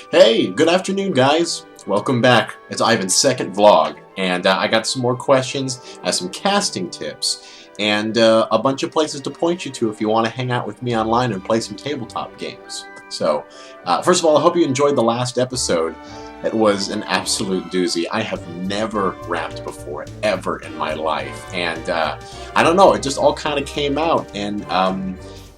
Hey, good afternoon, guys. Welcome back. It's Ivan's second vlog, and I got some more questions, some casting tips, and a bunch of places to point you to if you want to hang out with me online and play some tabletop games. So, first of all, I hope you enjoyed the last episode. It was an absolute doozy. I have never rapped before, ever in my life, and I don't know, it just all kind of came out, and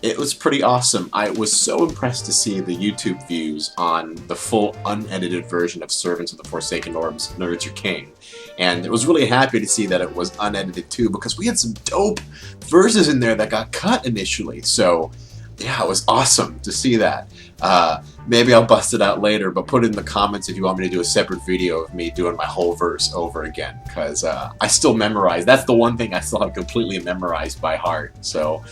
it was pretty awesome. I was so impressed to see the YouTube views on the full unedited version of Servants of the Forsaken Orbs, Nerds Are King. And it was really happy to see that it was unedited too, because we had some dope verses in there that got cut initially. So yeah, it was awesome to see that. Maybe I'll bust it out later, but put it in the comments if you want me to do a separate video of me doing my whole verse over again, because I still memorize. That's the one thing I still have completely memorized by heart. So,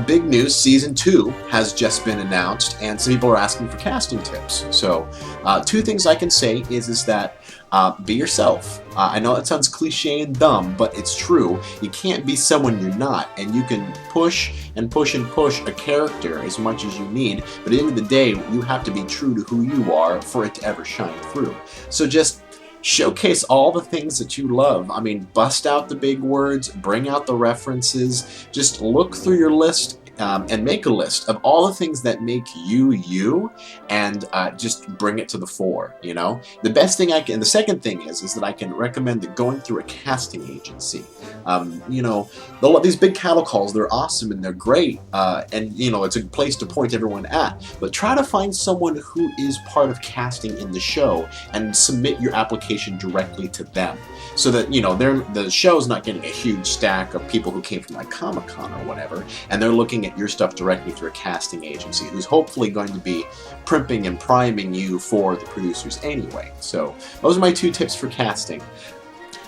big news, Season 2 has just been announced, and some people are asking for casting tips. So, two things I can say is that be yourself. I know it sounds cliche and dumb, but it's true. You can't be someone you're not, and you can push and push and push a character as much as you need, but at the end of the day, you have to be true to who you are for it to ever shine through. So just showcase all the things that you love. I mean, bust out the big words, bring out the references, just look through your list and make a list of all the things that make you you, and just bring it to the fore. You know, the best thing the second thing is that I can recommend that going through a casting agency. You know, these big cattle calls, they're awesome and they're great, and you know, it's a place to point everyone at. But try to find someone who is part of casting in the show and submit your application directly to them, so that you know the show's not getting a huge stack of people who came from like Comic-Con or whatever, and they're looking at your stuff directly through a casting agency who's hopefully going to be primping and priming you for the producers anyway. So those are my two tips for casting.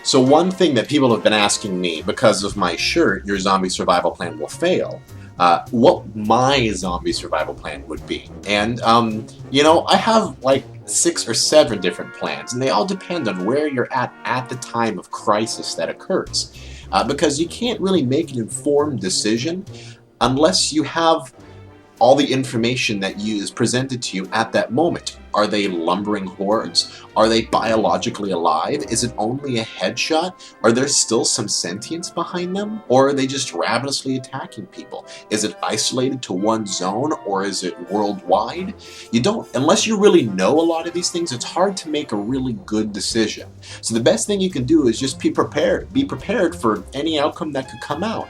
So one thing that people have been asking me, because of my shirt, your zombie survival plan will fail, what my zombie survival plan would be. And, you know, I have like 6 or 7 different plans, and they all depend on where you're at the time of crisis that occurs. Because you can't really make an informed decision unless you have all the information that is presented to you at that moment. Are they lumbering hordes? Are they biologically alive? Is it only a headshot? Are there still some sentience behind them? Or are they just ravenously attacking people? Is it isolated to one zone, or is it worldwide? You don't, unless you really know a lot of these things, it's hard to make a really good decision. So the best thing you can do is just be prepared. Be prepared for any outcome that could come out.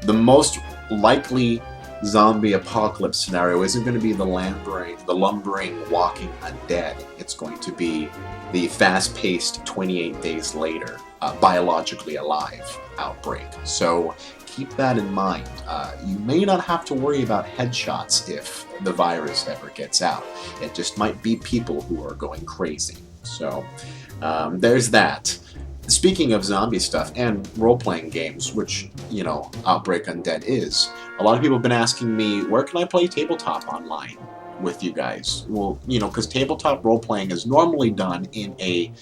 The most likely zombie apocalypse scenario isn't going to be the lumbering walking undead. It's going to be the fast-paced 28 days later biologically alive outbreak. So keep that in mind. You may not have to worry about headshots if the virus ever gets out. It just might be people who are going crazy. So there's that. Speaking of zombie stuff and role-playing games, which, you know, Outbreak Undead is, a lot of people have been asking me, where can I play tabletop online with you guys? Well, you know, because tabletop role-playing is normally done in a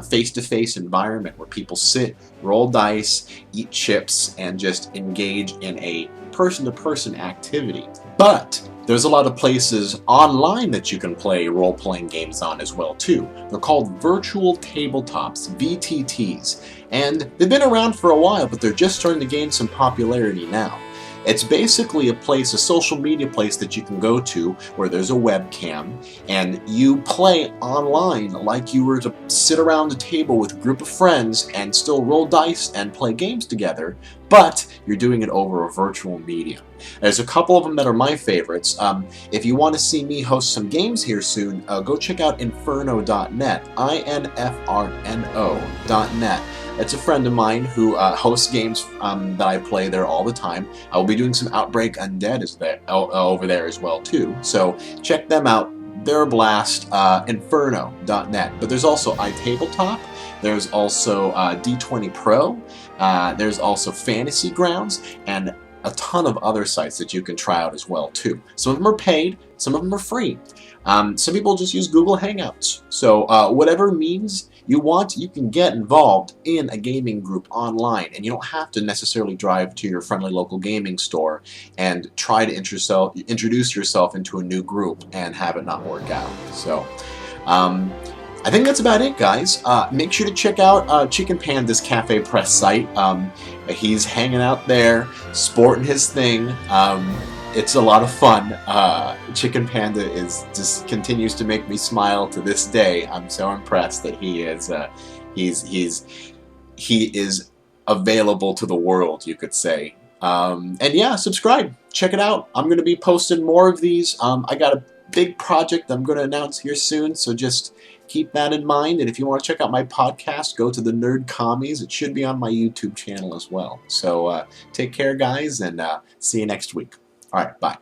face-to-face environment where people sit, roll dice, eat chips, and just engage in a person-to-person activity. But there's a lot of places online that you can play role-playing games on as well too. They're called virtual tabletops, VTTs, and they've been around for a while, but they're just starting to gain some popularity now. It's basically a place, a social media place that you can go to where there's a webcam, and you play online like you were to sit around a table with a group of friends and still roll dice and play games together, but you're doing it over a virtual medium. There's a couple of them that are my favorites. If you want to see me host some games here soon, go check out inferno.net, INFRNO.net. It's a friend of mine who hosts games that I play there all the time. I will be doing some Outbreak Undead over there as well too. So check them out. They're a blast. Inferno.net. But there's also iTabletop. There's also D20 Pro. There's also Fantasy Grounds, and a ton of other sites that you can try out as well too. Some of them are paid, some of them are free. Some people just use Google Hangouts. So whatever means you can get involved in a gaming group online, and you don't have to necessarily drive to your friendly local gaming store and try to introduce yourself into a new group and have it not work out. So I think that's about it, guys. Make sure to check out Chicken Panda's Cafe Press site. He's hanging out there, sporting his thing. It's a lot of fun. Chicken Panda just continues to make me smile to this day. I'm so impressed that he is available to the world, you could say. And yeah, subscribe. Check it out. I'm going to be posting more of these. I got a big project I'm going to announce here soon, so just keep that in mind. And if you want to check out my podcast, go to the Nerd Commies. It should be on my YouTube channel as well. So take care, guys, and see you next week. All right, bye.